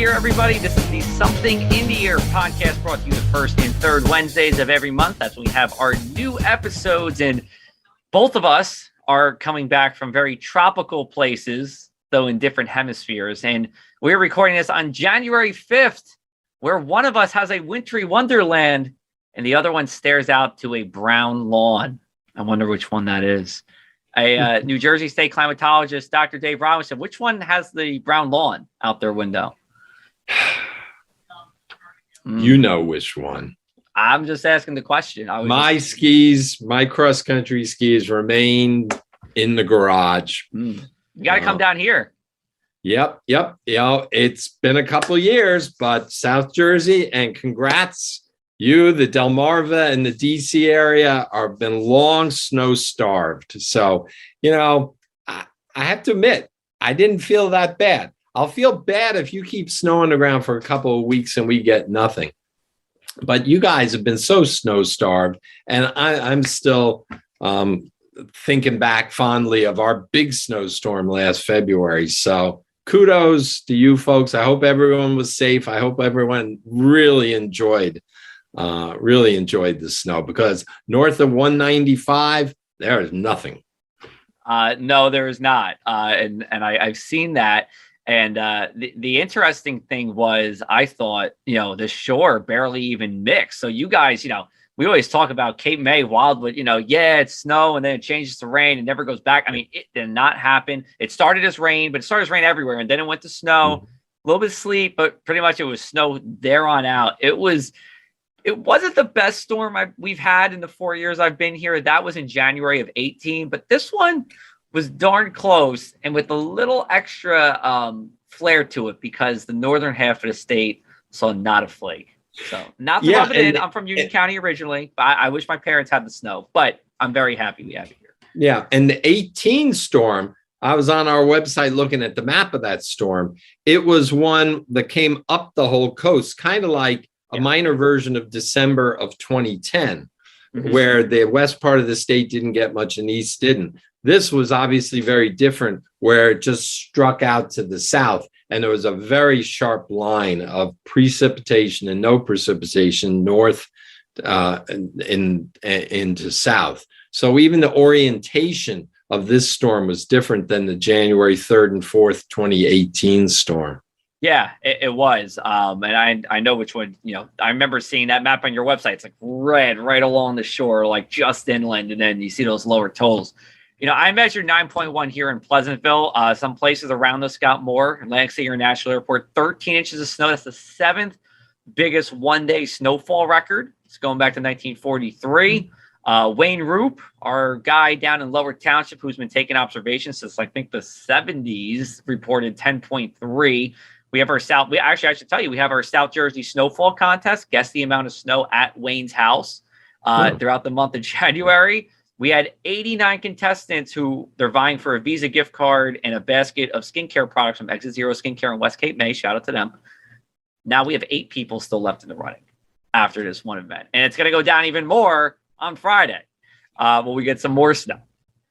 Year, everybody. This is the Something in the Year podcast brought to you the first and third Wednesdays of every month. That's when we have our new episodes, and both of us are coming back from very tropical places, though in different hemispheres. And we're recording this on January 5th, where one of us has a wintry wonderland and the other one stares out to a brown lawn. I wonder which one that is. A New Jersey State climatologist, Dr. Dave Robinson. Which one has the brown lawn out their window? You know which one. I'm just asking the question. My cross-country skis remain in the garage. You got to come down here. Yep. You know, it's been a couple years, but South Jersey, and congrats. You, the Delmarva and the DC area have been long snow starved. So, you know, I have to admit, I didn't feel that bad. I'll feel bad if you keep snow on the ground for a couple of weeks and we get nothing. But you guys have been so snow starved. And I'm still thinking back fondly of our big snowstorm last February. So kudos to you folks. I hope everyone was safe. I hope everyone really enjoyed the snow, because north of 195, there is nothing. No, there is not. And I've seen that. And the interesting thing was, I thought, you know, the shore barely even mixed. So you guys, you know, we always talk about Cape May, Wildwood, you know, yeah, it's snow and then it changes to rain and never goes back. I mean, it did not happen. It started as rain, but it started as rain everywhere. And then it went to snow, a little bit of sleet, but pretty much it was snow there on out. It wasn't the best storm we've had in the 4 years I've been here. That was in January of 18, but this one was darn close, and with a little extra flair to it, because the northern half of the state saw not a flake. So not to rub it in. I'm from Union County originally, but I wish my parents had the snow, but I'm very happy we have it here. Yeah, and the 18 storm, I was on our website looking at the map of that storm. It was one that came up the whole coast, kind of like a minor version of December of 2010, where the west part of the state didn't get much and the east didn't. This was obviously very different, where it just struck out to the south, and there was a very sharp line of precipitation and no precipitation north into south. So even the orientation of this storm was different than the January 3rd and 4th, 2018 storm. Yeah, it was. And I know which one, you know, I remember seeing that map on your website. It's like red right along the shore, like just inland. And then you see those lower tolls. You know, I measured 9.1 here in Pleasantville. Some places around us got more. Atlantic City International Airport, 13 inches of snow. That's the seventh biggest one-day snowfall record. It's going back to 1943. Wayne Roop, our guy down in Lower Township, who's been taking observations since, I think, the 70s, reported 10.3. We have our I should tell you, we have our South Jersey Snowfall contest. Guess the amount of snow at Wayne's house throughout the month of January. We had 89 contestants who they're vying for a Visa gift card and a basket of skincare products from Exit Zero Skincare in West Cape May. Shout out to them. Now we have 8 people still left in the running after this one event. And it's going to go down even more on Friday when we get some more snow.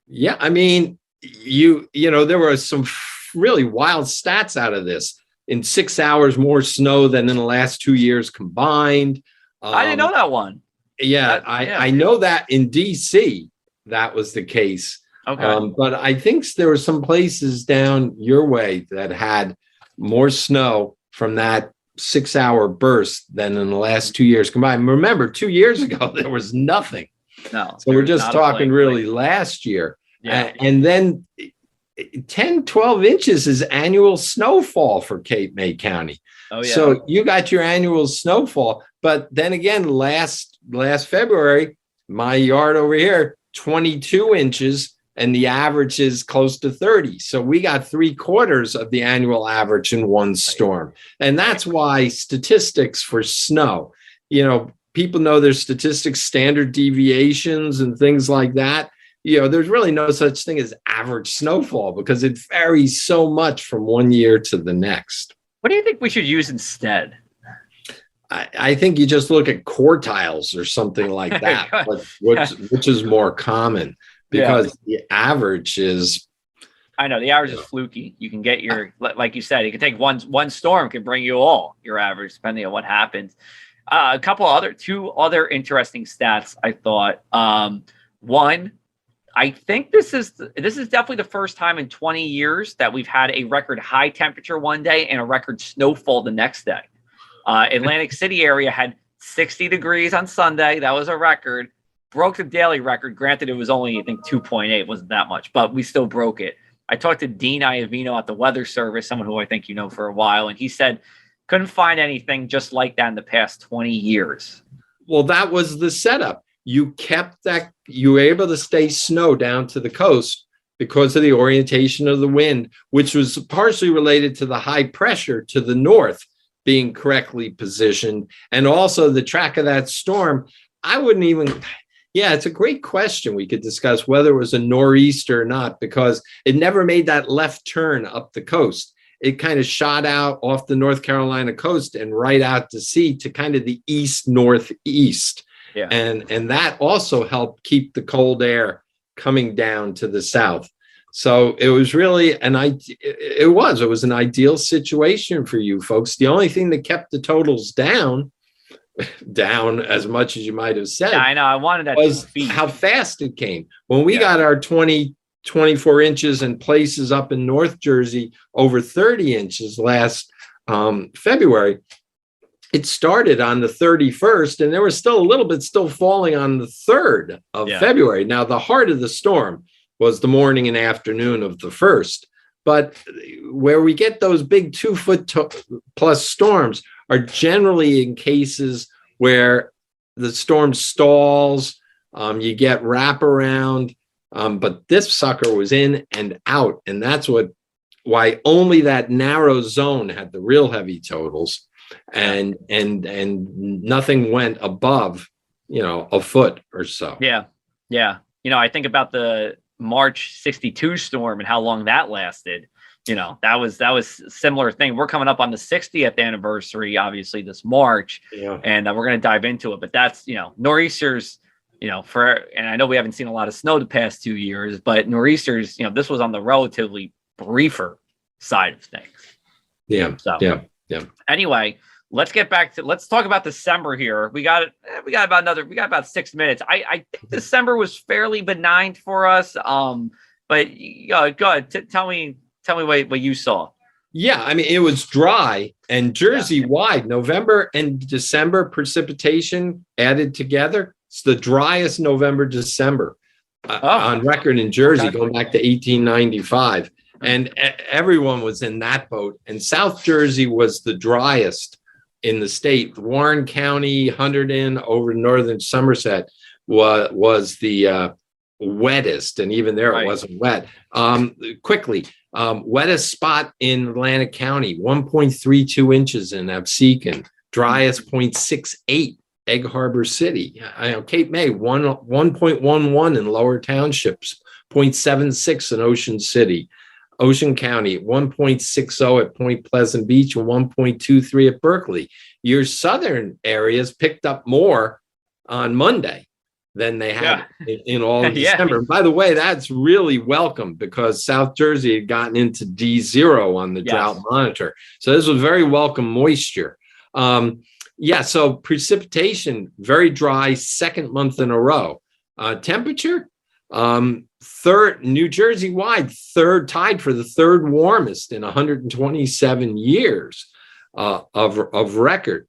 Yeah, I mean, you know, there were some really wild stats out of this. In 6 hours, more snow than in the last 2 years combined. I didn't know that one. Yeah, I know that in DC, that was the case. Okay. But I think there were some places down your way that had more snow from that 6 hour burst than in the last 2 years combined. Remember, 2 years ago, there was nothing. No. So we're just talking really last year. Yeah. And then 10, 12 inches is annual snowfall for Cape May County. Oh, yeah. So you got your annual snowfall. But then again, last February, my yard over here, 22 inches, and the average is close to 30. So we got 3/4 of the annual average in one storm. And that's why statistics for snow, you know, people know there's statistics, standard deviations and things like that. You know, there's really no such thing as average snowfall because it varies so much from one year to the next. What do you think we should use instead? I think you just look at quartiles or something like that, but which is more common, because the average is I know the average is fluky. You can get your, like you said, you can take one storm can bring you all your average depending on what happens. Two other interesting stats I thought. One, I think this is definitely the first time in 20 years that we've had a record high temperature one day and a record snowfall the next day. Atlantic City area had 60 degrees on Sunday. That was a record. Broke the daily record. Granted, it was only, I think, 2.8. Wasn't that much, but we still broke it. I talked to Dean Iovino at the Weather Service, someone who I think you know for a while, and he said couldn't find anything just like that in the past 20 years. Well, that was the setup. You kept that, you were able to stay snow down to the coast because of the orientation of the wind, which was partially related to the high pressure to the north being correctly positioned. And also the track of that storm, I wouldn't even, yeah, it's a great question. We could discuss whether it was a nor'easter or not, because it never made that left turn up the coast. It kind of shot out off the North Carolina coast and right out to sea to kind of the east-northeast. Yeah. And that also helped keep the cold air coming down to the south. So it was really it was an ideal situation for you folks. The only thing that kept the totals down as much as you might have said. Yeah, I know. I wanted that was how fast it came. When we got our 24 inches in places up in North Jersey, over 30 inches last February, it started on the 31st, and there was still a little bit still falling on the 3rd of February. Now, the heart of the storm was the morning and afternoon of the 1st. But where we get those big 2 foot plus storms are generally in cases where the storm stalls, you get wraparound, but this sucker was in and out. And that's why only that narrow zone had the real heavy totals. And nothing went above, a foot or so. Yeah. I think about the March 62 storm and how long that lasted. That was a similar thing. We're coming up on the 60th anniversary, obviously this March, and we're going to dive into it. But that's, nor'easters, and I know we haven't seen a lot of snow the past 2 years, but nor'easters, this was on the relatively briefer side of things. Yeah. So, yeah. Anyway, let's talk about December here. We got about 6 minutes. I think December was fairly benign for us. But go ahead. Tell me what you saw. Yeah, I mean, it was dry and Jersey wide. November and December precipitation added together. It's the driest November, December on record in Jersey, going back to 1895. And everyone was in that boat. And South Jersey was the driest in the state. Warren County, Hunterdon, over northern Somerset was the wettest. And even there, it wasn't wet. Wettest spot in Atlantic County, 1.32 inches in Absecon. Driest 0.68, Egg Harbor City. Cape May, 1.11 in Lower Townships, 0.76 in Ocean City. Ocean County, 1.60 at Point Pleasant Beach and 1.23 at Berkeley. Your southern areas picked up more on Monday than they had in all of December. And by the way, that's really welcome because South Jersey had gotten into D0 on the drought monitor. So this was very welcome moisture. So precipitation, very dry, second month in a row. Temperature, third, New Jersey wide, tied for the third warmest in 127 years of record.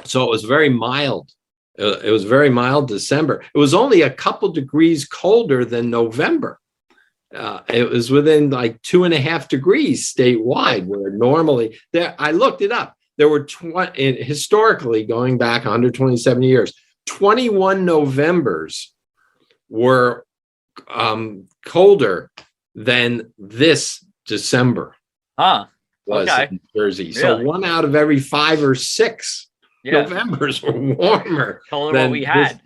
So it was very mild. It was very mild December. It was only a couple degrees colder than November. It was within like 2.5 degrees statewide, where normally there. I looked it up. There were historically going back 127 years, 21 Novembers were colder than this December. Was in Jersey. Really? So 1 out of every 5 or 6 Novembers were warmer than what we had.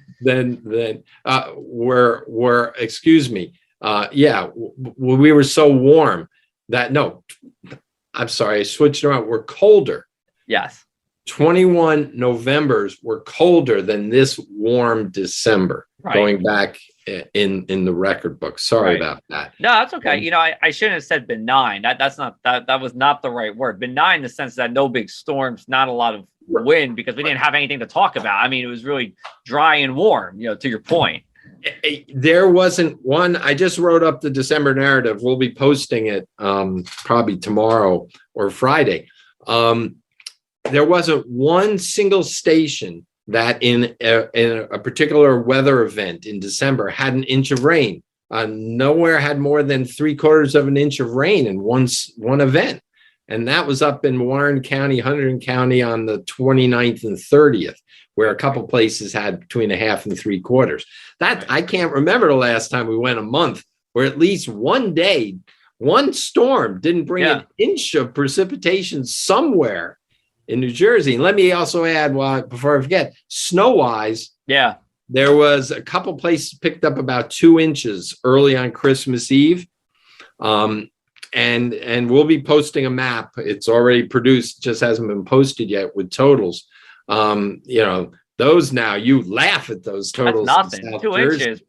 We were so warm that I'm sorry, I switched around. We're colder. Yes. 21 Novembers were colder than this warm December, going back in the record book. Sorry about that. No, that's okay. I shouldn't have said benign. That was not the right word. Benign in the sense that no big storms, not a lot of wind, because we didn't have anything to talk about. I mean, it was really dry and warm, to your point. There wasn't one. I just wrote up the December narrative. We'll be posting it probably tomorrow or Friday. There wasn't one single station that in a particular weather event in December had an inch of rain. Nowhere had more than 3/4 of an inch of rain in one event. And that was up in Warren County, Hunterdon County on the 29th and 30th, where a couple places had between 1/2 and 3/4. That I can't remember the last time we went a month where at least one day, one storm didn't bring an inch of precipitation somewhere in New Jersey. And let me also add, before I forget, snow-wise, there was a couple places picked up about 2 inches early on Christmas Eve. And we'll be posting a map. It's already produced, just hasn't been posted yet with totals. Those now, you laugh at those totals. That's nothing, 2 inches.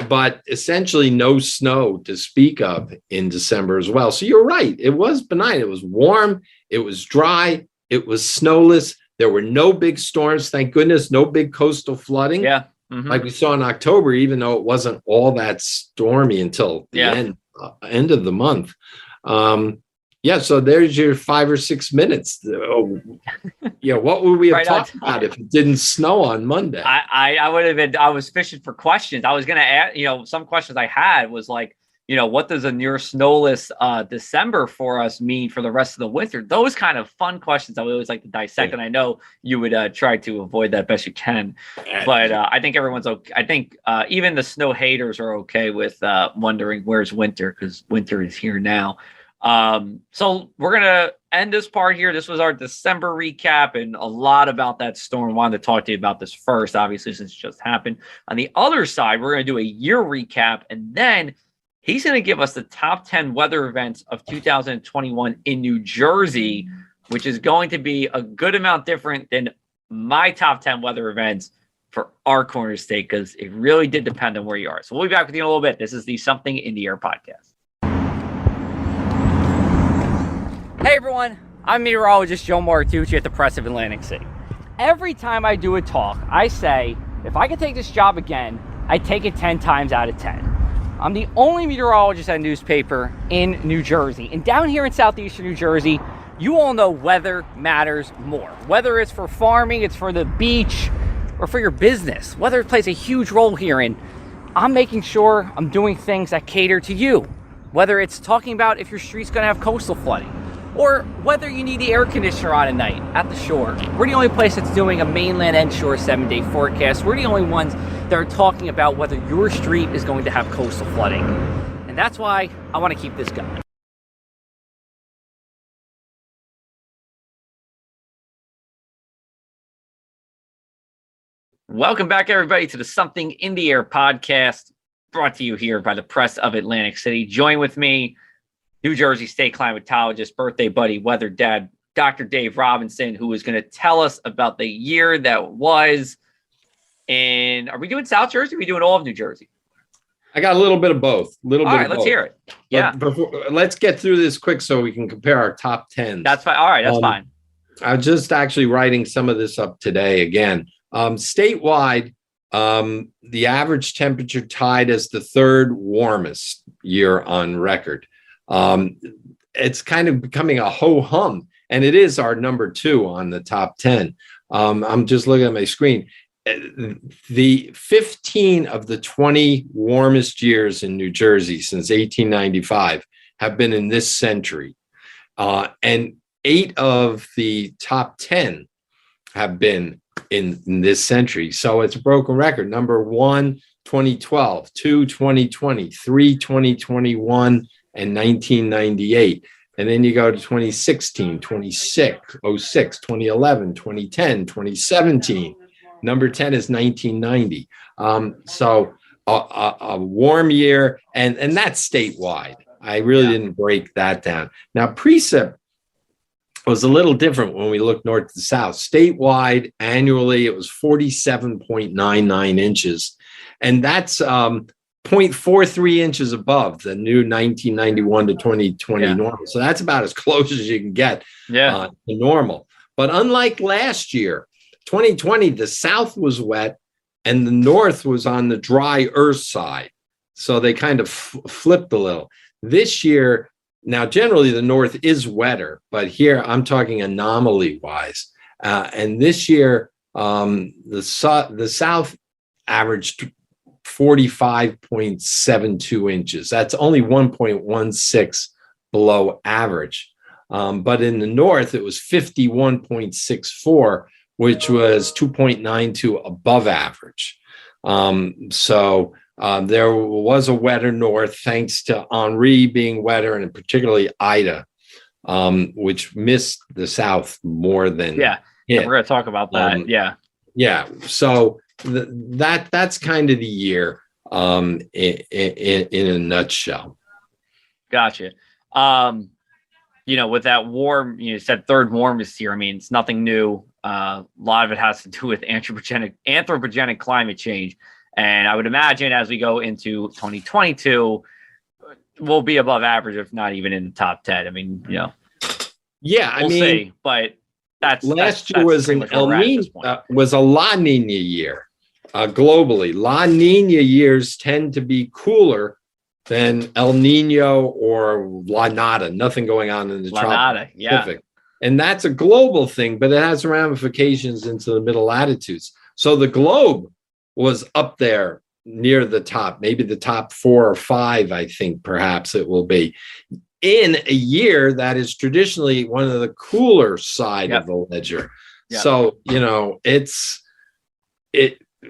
But essentially no snow to speak of in December as well. So you're right. It was benign. It was warm. It was dry. It was snowless. There were no big storms. Thank goodness. No big coastal flooding. Yeah. Mm-hmm. Like we saw in October, even though it wasn't all that stormy until the end of the month. So there's your 5 or 6 minutes. What would we have talked about if it didn't snow on Monday? I would have been, I was fishing for questions. I was going to add, some questions I had was like, what does a near snowless December for us mean for the rest of the winter? Those kind of fun questions I would always like to dissect. And I know you would try to avoid that best you can, but I think everyone's okay. I think even the snow haters are okay with wondering where's winter, because winter is here now. So we're going to end this part here. This was our December recap and a lot about that storm. Wanted to talk to you about this first, obviously, since it just happened. On the other side, we're going to do a year recap, and then he's going to give us the top 10 weather events of 2021 in New Jersey, which is going to be a good amount different than my top 10 weather events for our corner state, because it really did depend on where you are. So we'll be back with you in a little bit. This is the Something in the Air podcast. Hey everyone, I'm meteorologist Joe Martucci at the Press of Atlantic City. Every time I do a talk, I say, if I could take this job again, I'd take it 10 times out of 10. I'm the only meteorologist at a newspaper in New Jersey. And down here in southeastern New Jersey, you all know weather matters more. Whether it's for farming, it's for the beach, or for your business. Weather plays a huge role here, and I'm making sure I'm doing things that cater to you. Whether it's talking about if your street's gonna have coastal flooding, or whether you need the air conditioner on at night at the shore. We're the only place that's doing a mainland and shore 7-day forecast. We're the only ones that are talking about whether your street is going to have coastal flooding. And that's why I want to keep this going. Welcome back, everybody, to the Something in the Air podcast, brought to you here by the Press of Atlantic City. Join with me, New Jersey State climatologist, birthday buddy, weather dad, Dr. Dave Robinson, who is going to tell us about the year that was. And are we doing South Jersey? Or are we doing all of New Jersey? I got a little bit of both. All right, let's hear it. Yeah. Let's get through this quick so we can compare our top 10. That's fine. All right, that's fine. I was just actually writing some of this up today again. Statewide, the average temperature tied as the 3rd warmest year on record. It's kind of becoming a ho-hum, and it is our number 2 on the top 10. I'm just looking at my screen. The 15 of the 20 warmest years in New Jersey since 1895 have been in this century. And 8 of the top 10 have been in this century. So it's a broken record. Number 1, 2012, 2, 2020, 3, 2021, and 1998. And then you go to 2016, 26, 06, 2011, 2010, 2017. Number 10 is 1990. So a warm year, and that's statewide. I really didn't break that down. Now, precip, was a little different when we looked north to south. Statewide, annually, it was 47.99 inches. And that's 0.43 inches above the new 1991 to 2020 normal. So that's about as close as you can get to normal. But unlike last year, 2020, the south was wet and the north was on the dry earth side. So they kind of flipped a little. This year, now generally the north is wetter, but here I'm talking anomaly wise. And this year, the south averaged 45.72 inches. That's only 1.16 below average. But in the north, it was 51.64, which was 2.92 above average. So there was a wetter north thanks to Henri being wetter, and particularly Ida, which missed the south more than we're going to talk about that. So that's kind of the year in a nutshell. Gotcha. With that warm, you said third warmest year. I mean, it's nothing new. A lot of it has to do with anthropogenic climate change. And I would imagine as we go into 2022, we'll be above average, if not even in the top 10. I mean, we'll see. But last year was an El Nino, was a La Nina year globally. La Nina years tend to be cooler than El Nino or La Nada. Nothing going on in the tropical Pacific. And that's a global thing, but it has ramifications into the middle latitudes. So the globe was up there near the top, maybe the top 4 or 5, I think perhaps it will be, in a year that is traditionally one of the cooler side of the ledger. So,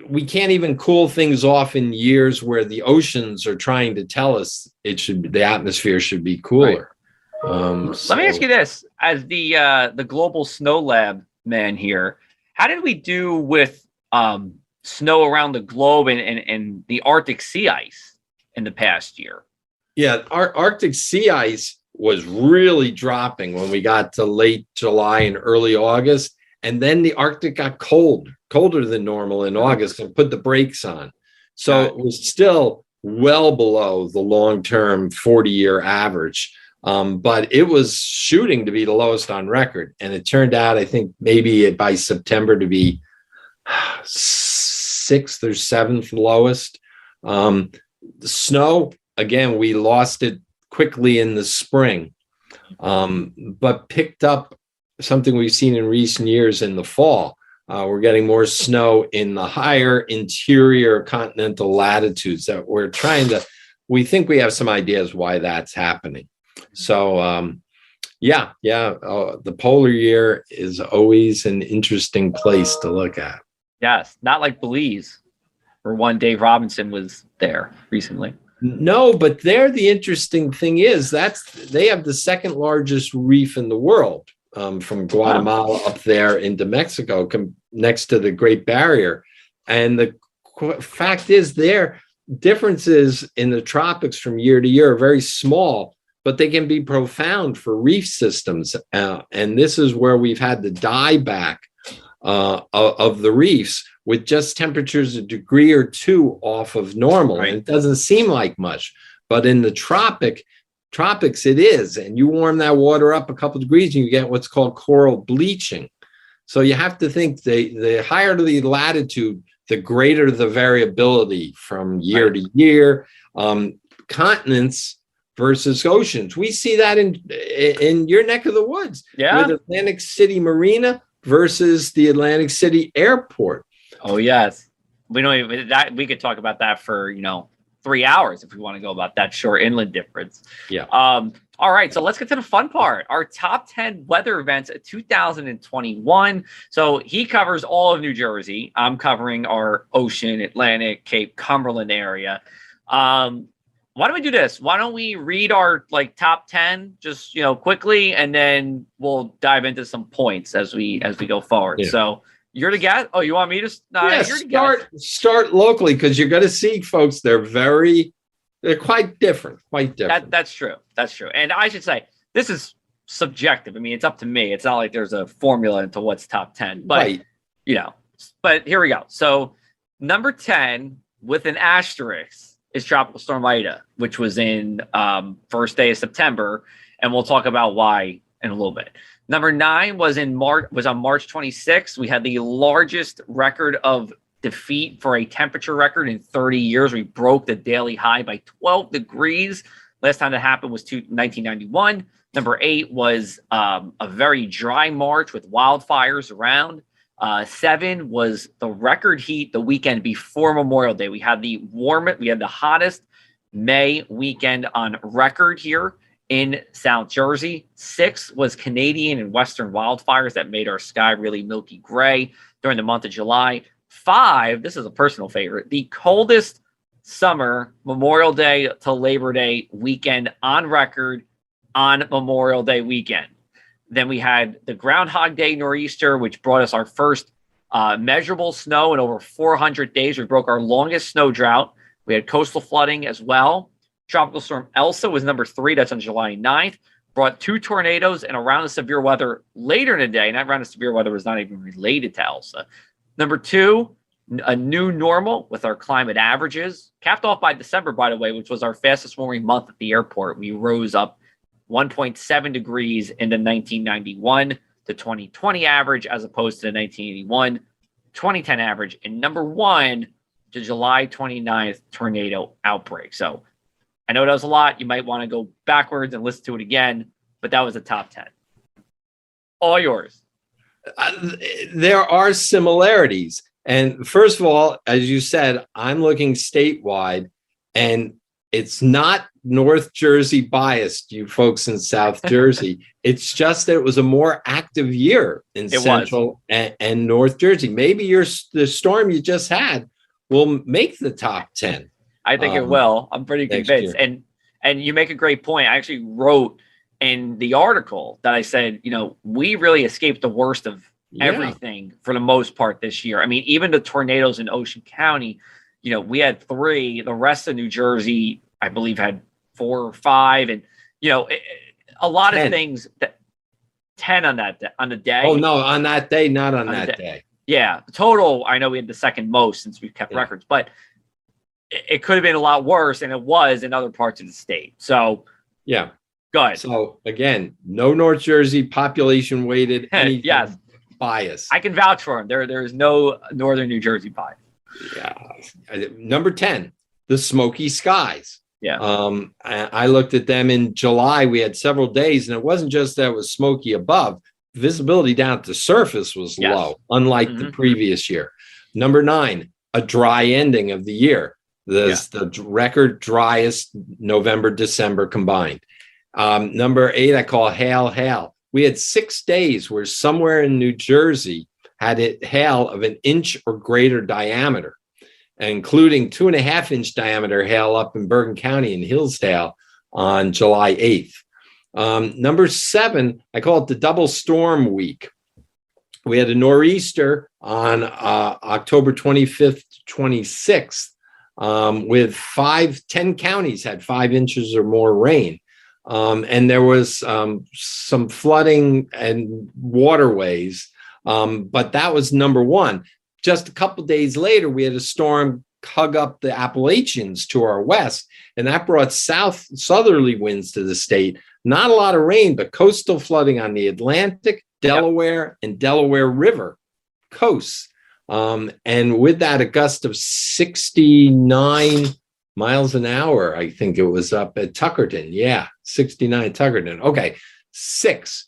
we can't even cool things off in years where the oceans are trying to tell us the atmosphere should be cooler. Let me ask you this: as the global snow lab man here, how did we do with snow around the globe and the Arctic sea ice in the past year? Yeah, our Arctic sea ice was really dropping when we got to late July and early August. And then the Arctic got colder than normal in August, and put the brakes on. So it was still well below the long-term 40-year average. But it was shooting to be the lowest on record. And it turned out, I think, maybe by September to be 6th or 7th lowest. The snow, again, we lost it quickly in the spring, but picked up something we've seen in recent years in the fall. We're getting more snow in the higher interior continental latitudes that we think we have some ideas why that's happening. So, the polar year is always an interesting place to look at. Yes, not like Belize, where one Dave Robinson was there recently. No, but there the interesting thing is they have the second largest reef in the world, from Guatemala up there into Mexico, next to the Great Barrier. And the fact is, their differences in the tropics from year to year are very small, but they can be profound for reef systems. And this is where we've had the dieback of the reefs, with just temperatures a degree or 2 off of normal. Right. And it doesn't seem like much, but in the tropics it is. And you warm that water up a couple degrees and you get what's called coral bleaching. So you have to think the higher the latitude, the greater the variability from year to year. Continents versus oceans. We see that in your neck of the woods. With Atlantic City Marina versus the Atlantic City Airport. Oh yes, we don't even that. We could talk about that for 3 hours if we want to go about that short inland difference. Yeah. All right, so let's get to the fun part. Our top 10 weather events of 2021. So he covers all of New Jersey. I'm covering our Ocean, Atlantic, Cape Cumberland area. Why don't we do this? Why don't we read our top 10 just quickly, and then we'll dive into some points as we go forward. Yeah. So you're the guest. Oh, you want me to? Start locally, because you're going to see, folks. They're quite different. That's true. And I should say this is subjective. I mean, it's up to me. It's not like there's a formula into what's top 10, but Right. you know, but here we go. So number 10 with an asterisk is Tropical Storm Ida, which was in first day of September, and we'll talk about why in a little bit. Number 9 was on March 26th. We had the largest record of defeat for a temperature record in 30 years. We broke the daily high by 12 degrees. Last time that happened was 1991. Number 8 was a very dry March with wildfires around. 7 was the record heat the weekend before Memorial Day. We had the hottest May weekend on record here in South Jersey. 6 was Canadian and Western wildfires that made our sky really milky gray during the month of July. 5, this is a personal favorite, the coldest summer Memorial Day to Labor Day weekend on record on Memorial Day weekend. Then we had the Groundhog Day nor'easter, which brought us our first measurable snow in over 400 days. We broke our longest snow drought. We had coastal flooding as well. Tropical Storm Elsa was number 3. That's on July 9th. Brought 2 tornadoes and a round of severe weather later in the day. And that round of severe weather was not even related to Elsa. Number 2, a new normal with our climate averages. Capped off by December, by the way, which was our fastest warming month at the airport. We rose up 1.7 degrees in the 1991 to 2020 average, as opposed to the 1981 2010 average. And number 1, the July 29th tornado outbreak. So I know that was a lot. You might want to go backwards and listen to it again, but that was the top 10. All yours. There are similarities. And first of all, as you said, I'm looking statewide, and it's not North Jersey biased, you folks in South Jersey. It's just that it was a more active year in Central and North Jersey. Maybe the storm you just had will make the top 10. I think it will. I'm pretty convinced. And you make a great point. I actually wrote in the article that I said, we really escaped the worst of everything for the most part this year. I mean, even the tornadoes in Ocean County, we had 3. The rest of New Jersey, I believe, had 4 or 5. And, a lot 10. Of things that 10 on the day. Oh, no, on that day, not on that day. Yeah. Total, I know we had the second most since we've kept records, but it could have been a lot worse, and it was in other parts of the state. So, yeah. Go ahead. So, again, no North Jersey population weighted anything. Yes. Bias. I can vouch for him. There is no Northern New Jersey bias. Yeah. Number 10, the smoky skies. Yeah. I looked at them in July. We had several days, and it wasn't just that it was smoky above. Visibility down at the surface was low, unlike the previous year. Number 9, a dry ending of the year. The record driest November, December combined. Number 8, I call hail. We had 6 days where somewhere in New Jersey had it hail of an inch or greater diameter, including 2.5-inch diameter hail up in Bergen County in Hillsdale on July 8th. Number 7, I call it the double storm week. We had a nor'easter on October 25th, 26th, with 10 counties had 5 inches or more rain. And there was some flooding and waterways, but that was number 1. Just a couple days later, we had a storm hug up the Appalachians to our west, and that brought southerly winds to the state. Not a lot of rain, but coastal flooding on the Atlantic, Delaware, and Delaware River coasts. And with that, a gust of 69 miles an hour, I think it was up at Tuckerton. Yeah, 69 Tuckerton. Okay, 6.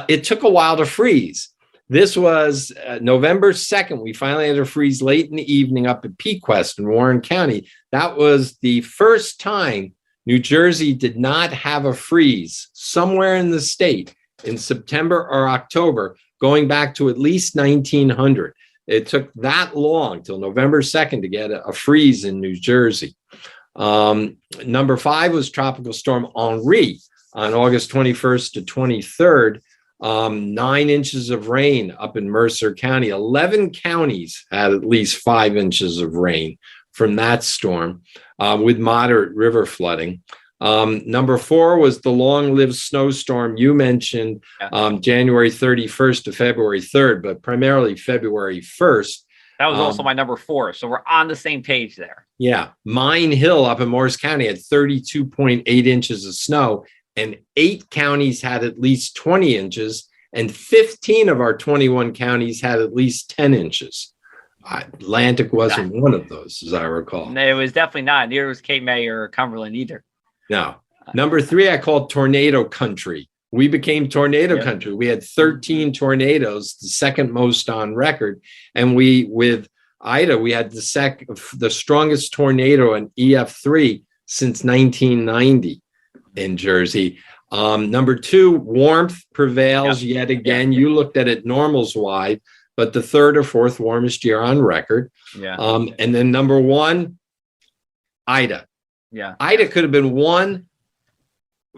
It took a while to freeze. This was November 2nd. We finally had a freeze late in the evening up at Pequest in Warren County. That was the first time New Jersey did not have a freeze somewhere in the state in September or October, going back to at least 1900. It took that long, till November 2nd, to get a freeze in New Jersey. Number 5 was Tropical Storm Henri on August 21st to 23rd. 9 inches of rain up in Mercer County. 11 counties had at least 5 inches of rain from that storm, with moderate river flooding. Number 4 was the long-lived snowstorm you mentioned, January 31st to February 3rd, but primarily February 1st. That was also my number 4. So we're on the same page there. Yeah. Mine Hill up in Morris County had 32.8 inches of snow, and 8 counties had at least 20 inches, and 15 of our 21 counties had at least 10 inches. Atlantic wasn't one of those, as I recall. It was definitely not. Neither was Cape May or Cumberland either. No. Number 3, I called tornado country. We became tornado country. We had 13 tornadoes, the second most on record. And with Ida, we had the strongest tornado in EF3 since 1990 in Jersey. Number 2, warmth prevails yet again. You looked at it normals wide, but the 3rd or 4th warmest year on record. And then number 1, Ida. Ida could have been 1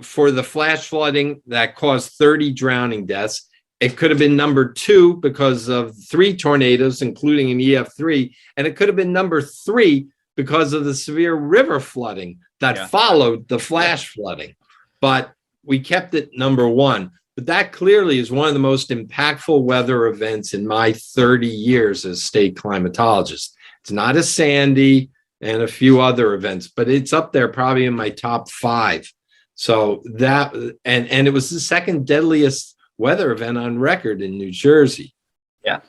for the flash flooding that caused 30 drowning deaths. It could have been number 2 because of 3 tornadoes, including an EF3. And it could have been number 3 because of the severe river flooding that followed the flash flooding. But we kept it number 1. But that clearly is one of the most impactful weather events in my 30 years as state climatologist. It's not a Sandy and a few other events, but it's up there probably in my top 5. So that, and it was the second deadliest weather event on record in New Jersey. Yeah.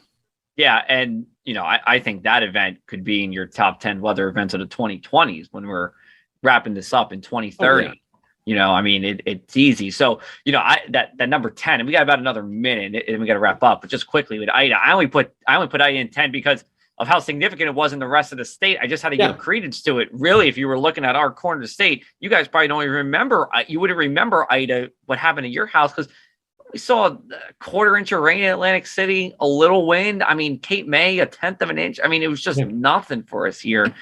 And, I think that event could be in your top 10 weather events of the 2020s when we're wrapping this up in 2030. It's easy. So, that number 10, and we got about another minute and we got to wrap up, but just quickly with Ida, I only put Ida in 10 because of how significant it was in the rest of the state. I just had to give credence to it. Really, if you were looking at our corner of the state, you guys probably don't even remember. You wouldn't remember, Ida, what happened at your house, because we saw a 1/4 inch of rain in Atlantic City, a little wind. Cape May, 1/10 of an inch. It was just nothing for us here.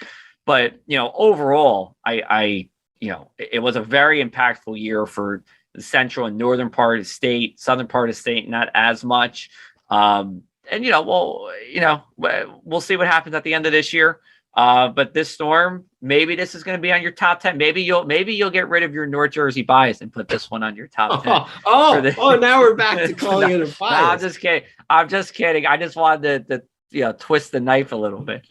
But, overall, it was a very impactful year for the central and northern part of the state, southern part of the state, not as much. And, we'll see what happens at the end of this year. But this storm, maybe this is going to be on your top 10. Maybe you'll get rid of your North Jersey bias and put this one on your top 10. Now we're back to calling it a bias. No, I'm just kidding. I just wanted to twist the knife a little bit.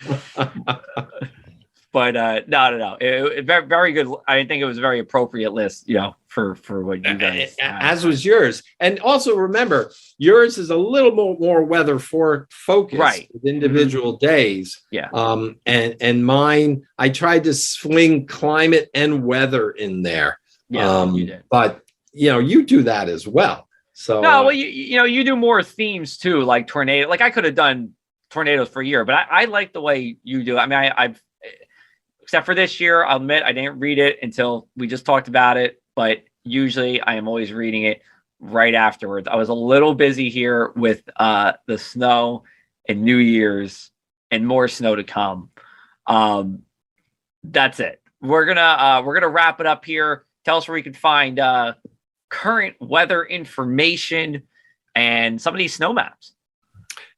But no. It very, very good. I think it was a very appropriate list, for what you guys. As was yours. And also remember, yours is a little more weather focused, right, with individual days. Yeah. And mine, I tried to swing climate and weather in there. Yeah, you did. But you do that as well. So no, you do more themes too, like tornado. Like I could have done tornadoes for a year, but I like the way you do it. I've except for this year, I'll admit I didn't read it until we just talked about it, but usually I am always reading it right afterwards. I was a little busy here with the snow and New Year's and more snow to come. That's it. We're gonna wrap it up here. Tell us where we can find current weather information and some of these snow maps.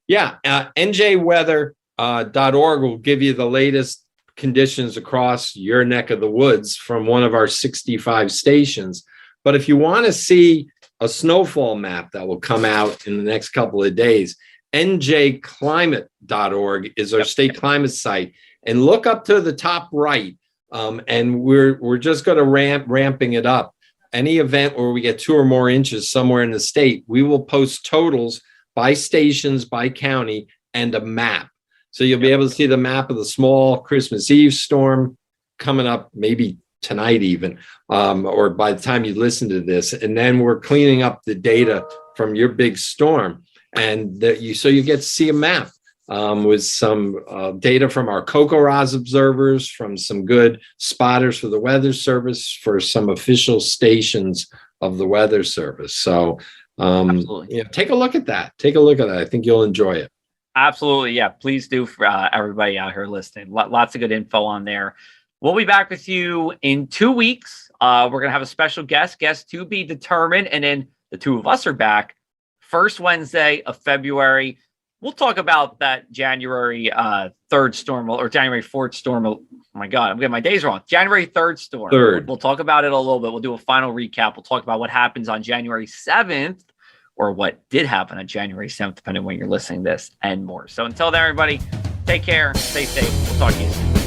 Yeah, njweather.org will give you the latest conditions across your neck of the woods from one of our 65 stations. But if you want to see a snowfall map that will come out in the next couple of days, njclimate.org is our state climate site. And look up to the top right. And we're just going to ramping it up. Any event where we get 2 or more inches somewhere in the state, we will post totals by stations, by county, and a map. So you'll be able to see the map of the small Christmas Eve storm coming up maybe tonight even, or by the time you listen to this. And then we're cleaning up the data from your big storm. And so you get to see a map with some data from our CoCoRaHS observers, from some good spotters for the Weather Service, for some official stations of the Weather Service. So take a look at that. I think you'll enjoy it. Absolutely. Yeah. Please do for everybody out here listening. Lots of good info on there. We'll be back with you in 2 weeks. We're going to have a special guest to be determined. And then the 2 of us are back first Wednesday of February. We'll talk about that January 3rd storm or January 4th storm Oh my God, I'm getting my days wrong. January 3rd storm. 3rd. We'll talk about it a little bit. We'll do a final recap. We'll talk about what happens on January 7th or what did happen on January 7th, depending on when you're listening to this and more. So until then, everybody, take care, stay safe. We'll talk to you soon.